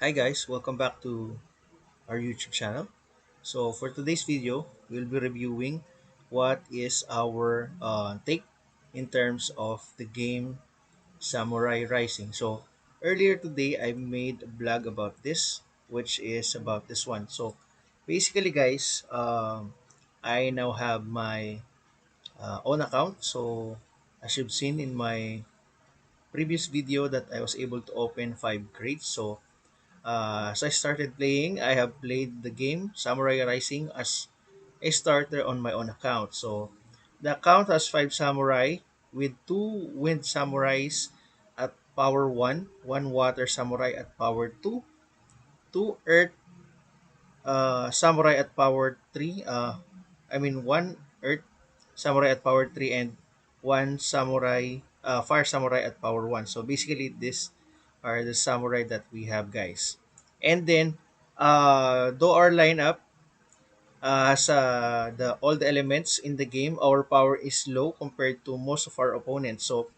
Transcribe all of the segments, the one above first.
Hi guys, welcome back to our YouTube channel. So for today's video, we'll be reviewing what is our take in terms of the game Samurai Rising. So earlier today, I made a blog about this, which is about this one. So basically guys, I now have my own account. So as you've seen in my previous video that I was able to open 5 grades. So I started playing. I have played the game Samurai Rising as a starter on my own account. So the account has 5 samurai with 2 wind samurais at power 1, 1 water samurai at power 2, 2 earth samurai at power 3. I mean 1 earth samurai at power 3 and 1 samurai fire samurai at power 1. So basically these are the samurai that we have, guys. And then though our lineup has the all the elements in the game, our power is low compared to most of our opponents. So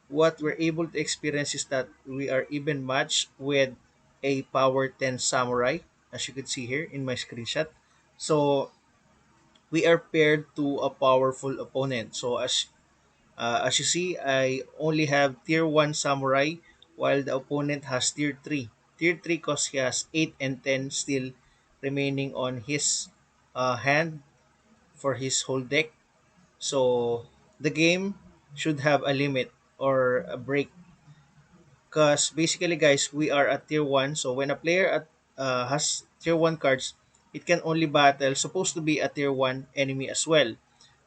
what we're able to experience is that we are even matched with a power 10 samurai, as you can see here in my screenshot. So we are paired to a powerful opponent. So as you see, I only have tier 1 samurai while the opponent has tier 3. Tier 3 because he has 8 and 10 still remaining on his hand for his whole deck. So the game should have a limit or a break because basically guys, we are at tier 1. So when a player has tier 1 cards, it can only battle supposed to be a tier 1 enemy as well.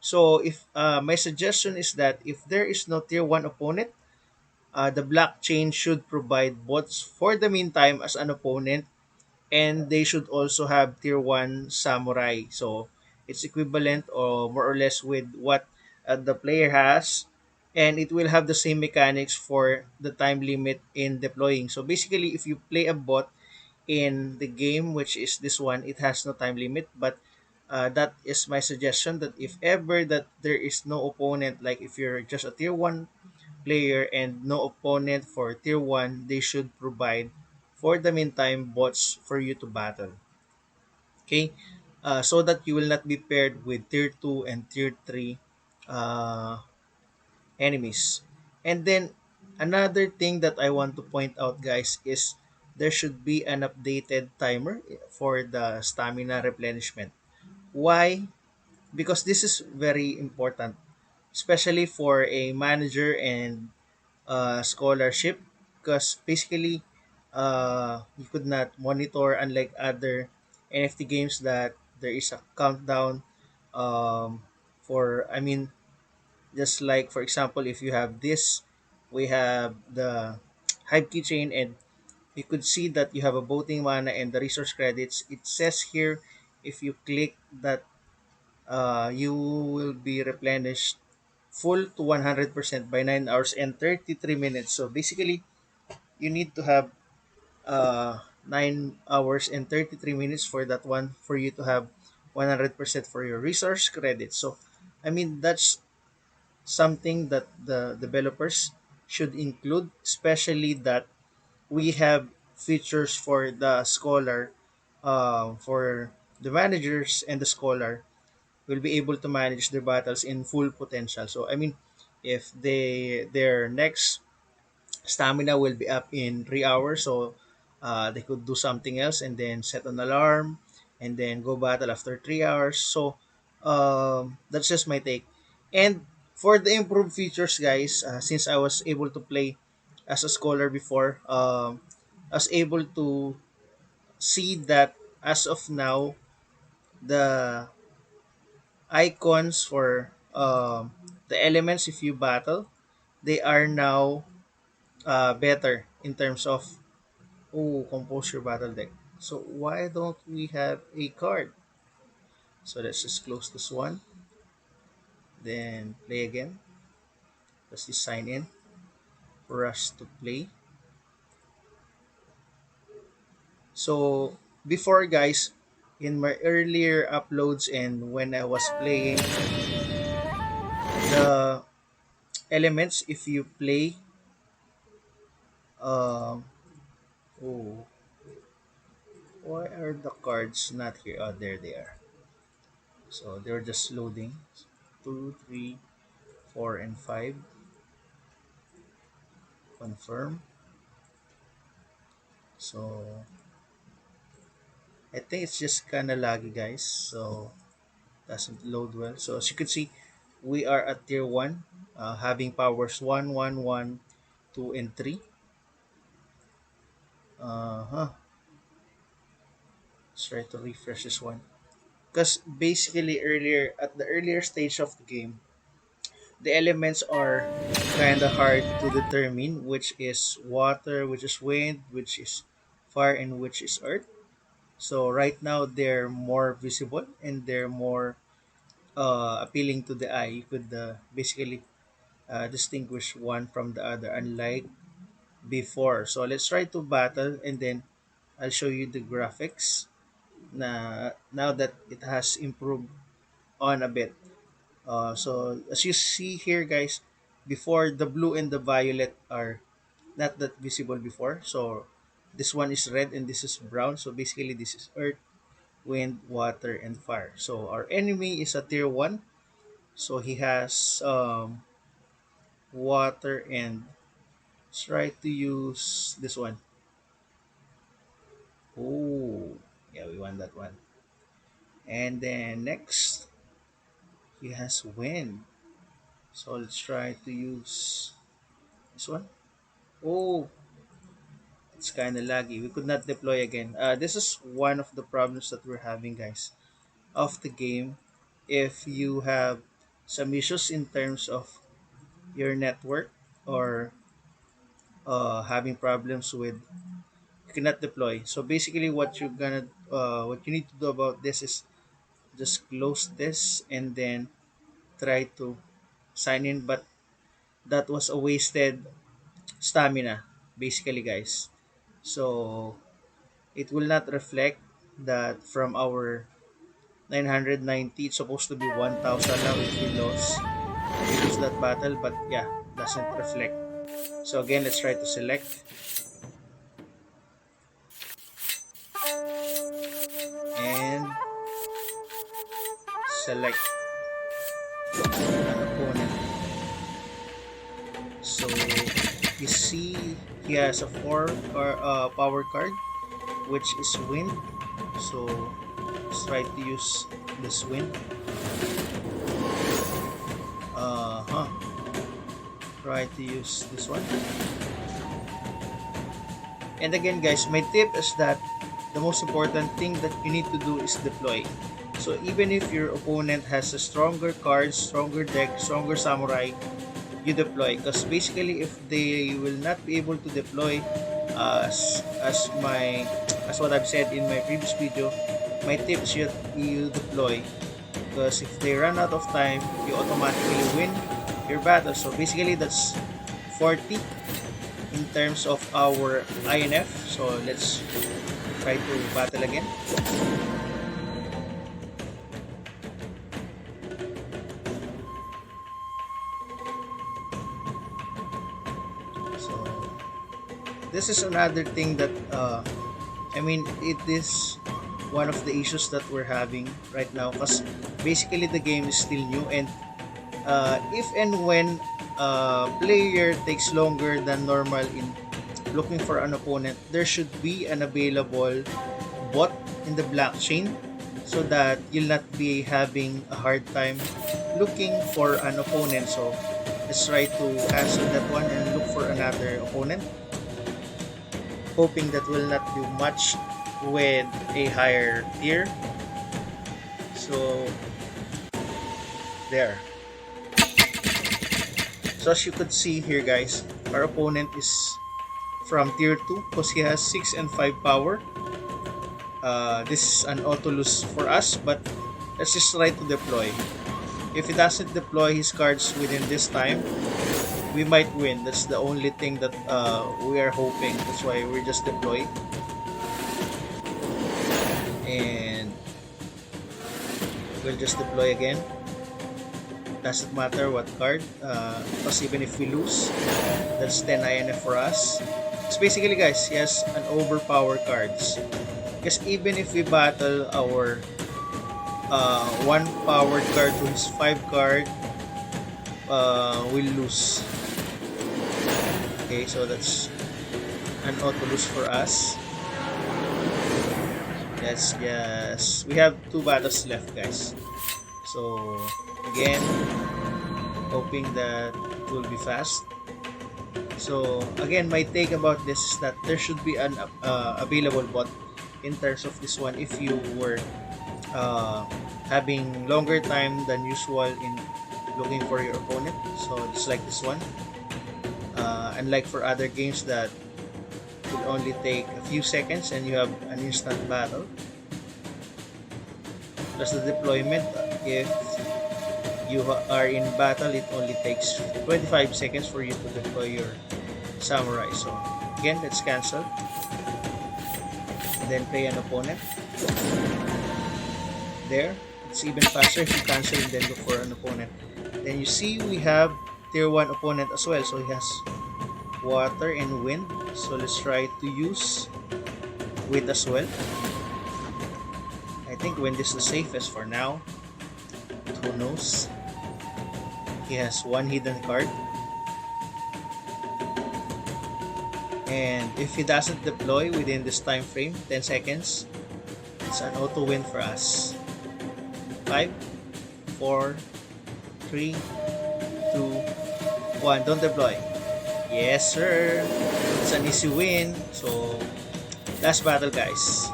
So if my suggestion is that if there is no tier 1 opponent, the blockchain should provide bots for the meantime as an opponent, and they should also have tier 1 samurai. So it's equivalent or more or less with what the player has, and it will have the same mechanics for the time limit in deploying. So basically, if you play a bot in the game, which is this one, it has no time limit, but that is my suggestion that if ever that there is no opponent, like if you're just a tier 1 player and no opponent for tier 1, they should provide for the meantime bots for you to battle. Okay? So that you will not be paired with tier 2 and tier 3 uh, enemies. And then another thing that I want to point out, guys, is there should be an updated timer for the stamina replenishment. Why? Because this is very important, especially for a manager and scholarship, because basically you could not monitor, unlike other NFT games that there is a countdown for, I mean, just like for example, if you have this, we have the Hive keychain, and you could see that you have a voting mana and the resource credits. It says here if you click that you will be replenished full to 100% by 9 hours and 33 minutes. So basically, you need to have 9 hours and 33 minutes for that one for you to have 100% for your resource credit. So, I mean, that's something that the developers should include, especially that we have features for the scholar, for the managers and the scholar will be able to manage their battles in full potential. So I mean, if their next stamina will be up in 3 hours, so they could do something else and then set an alarm and then go battle after 3 hours. So that's just my take. And for the improved features, guys, since I was able to play as a scholar before, I was able to see that as of now the icons for the elements if you battle, they are now better in terms of compose your battle deck. So why don't we have a card? So let's just close this one, then play again. Let's just sign in for us to play. So before, guys, in my earlier uploads and when I was playing, the elements if you play um oh Why are the cards not here? Oh, there they are. So they're just loading. 2, 3, 4, and 5. Confirm. So I think it's just kind of laggy, guys. So doesn't load well. So as you can see, we are at tier 1, having powers 1, 1, 1, 2, and 3. Uh-huh. Let's try to refresh this one. Because basically earlier, at the earlier stage of the game, the elements are kind of hard to determine, which is water, which is wind, which is fire, and which is earth. So right now they're more visible and they're more appealing to the eye. You could basically distinguish one from the other, unlike before. So let's try to battle, and then I'll show you the graphics. Now that it has improved on a bit. So as you see here, guys, before the blue and the violet are not that visible before. So this one is red and this is brown. So basically this is earth, wind, water, and fire. So our enemy is a tier 1. So he has water, and let's try to use this one. Oh, yeah, we want that one. And then next, he has wind. So let's try to use this one. Oh, it's kind of laggy. We could not deploy again. This is one of the problems that we're having, guys, of the game. If you have some issues in terms of your network, or having problems with, you cannot deploy. So basically, what you need to do about this is just close this and then try to sign in. But that was a wasted stamina, basically, guys. So it will not reflect that from our 990, it's supposed to be 1000 now if we lose that battle, but yeah, doesn't reflect. So again, let's try to select and select an opponent. So you see he has a power card, which is wind. So let's try to use this wind. Uh-huh. Try to use this one. And again, guys, my tip is that the most important thing that you need to do is deploy. So even if your opponent has a stronger card, stronger deck, stronger samurai, you deploy. Because basically, if they will not be able to deploy, as what I've said in my previous video, my tips, you deploy. Because if they run out of time, you automatically win your battle. So basically, that's 40 in terms of our INF. So let's try to battle again. So this is another thing that it is one of the issues that we're having right now, because basically the game is still new, and if and when a player takes longer than normal in looking for an opponent, there should be an available bot in the blockchain so that you'll not be having a hard time looking for an opponent. So let's try to cancel that one and look for another opponent, hoping that will not be matched with a higher tier. So there. So as you could see here, guys, our opponent is from tier 2 because he has 6 and 5 power. This is an auto lose for us, but let's just try to deploy. If he doesn't deploy his cards within this time, we might win. That's the only thing that we are hoping. That's why we're just deploying. And we'll just deploy again. Doesn't matter what card, because even if we lose, that's 10 INF for us. So basically, guys, he has an overpower cards. Because even if we battle our one powered card to his 5 card, we'll lose. Okay, so that's an auto lose for us. Let's just, we have 2 battles left, guys. So again, hoping that it will be fast. So again, my take about this is that there should be an available bot in terms of this one if you were uh, having longer time than usual in looking for your opponent. So just like this one, unlike for other games that will only take a few seconds and you have an instant battle. Plus the deployment, if you are in battle, it only takes 25 seconds for you to deploy your samurai. So again, let's cancel and then play an opponent. There, it's even faster if you cancel and then look for an opponent. Then you see we have tier 1 opponent as well, so he has water and wind. So let's try to use wind as well. I think wind is the safest for now. Who knows? He has 1 hidden card. And if he doesn't deploy within this time frame, 10 seconds, it's an auto win for us. 5, 4, 3, 2, 1. Don't deploy. Yes, sir. It's an easy win. So, last battle, guys.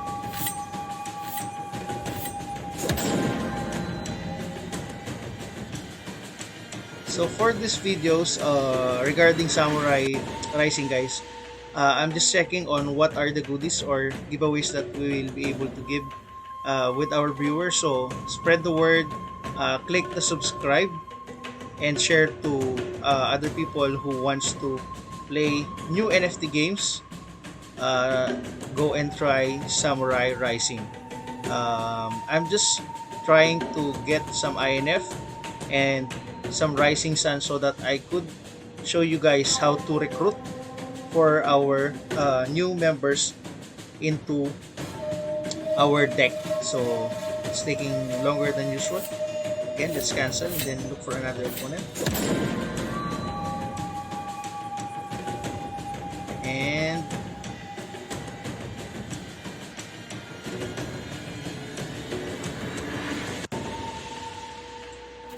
So for these videos regarding Samurai Rising, guys, I'm just checking on what are the goodies or giveaways that we will be able to give with our viewers. So spread the word, click the subscribe, and share to other people who wants to play new NFT games. Go and try Samurai Rising. I'm just trying to get some INF and some Rising Sun so that I could show you guys how to recruit for our new members into our deck. So it's taking longer than usual. Again, let's cancel and then look for another opponent. And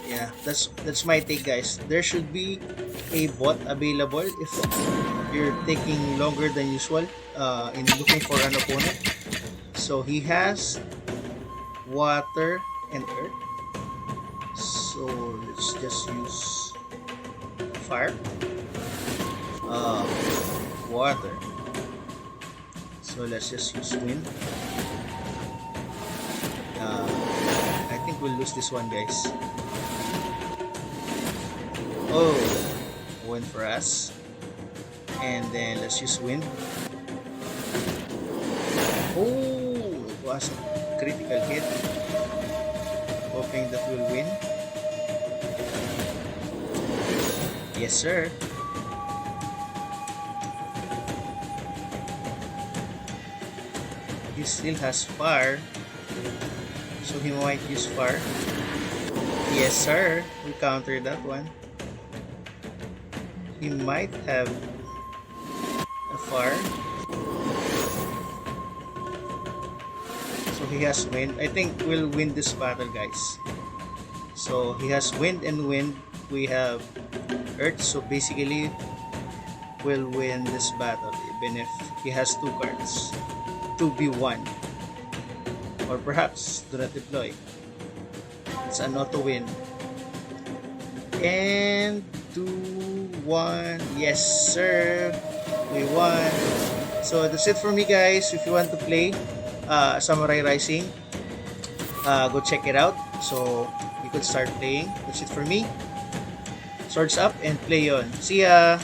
yeah, that's my take, guys. There should be a bot available if you're taking longer than usual in looking for an opponent. So he has water and earth. So let's just use fire, water. So let's just use wind. I think we'll lose this one, guys. Oh, wind for us. And then let's use wind. Oh, it was a critical hit. Hoping that we'll win. Yes, sir. He still has fire, so he might use fire. Yes, sir. We countered that one. He might have a fire. So he has wind. I think we'll win this battle, guys. So he has wind and wind. We have earth. So basically, we'll win this battle even if he has 2 cards. 2v1. Or perhaps do not deploy. It's an auto win. And 2-1. Yes, sir. We won. So that's it for me, guys. If you want to play Samurai Rising, go check it out. So you could start playing. That's it for me. Swords up and play on. See ya.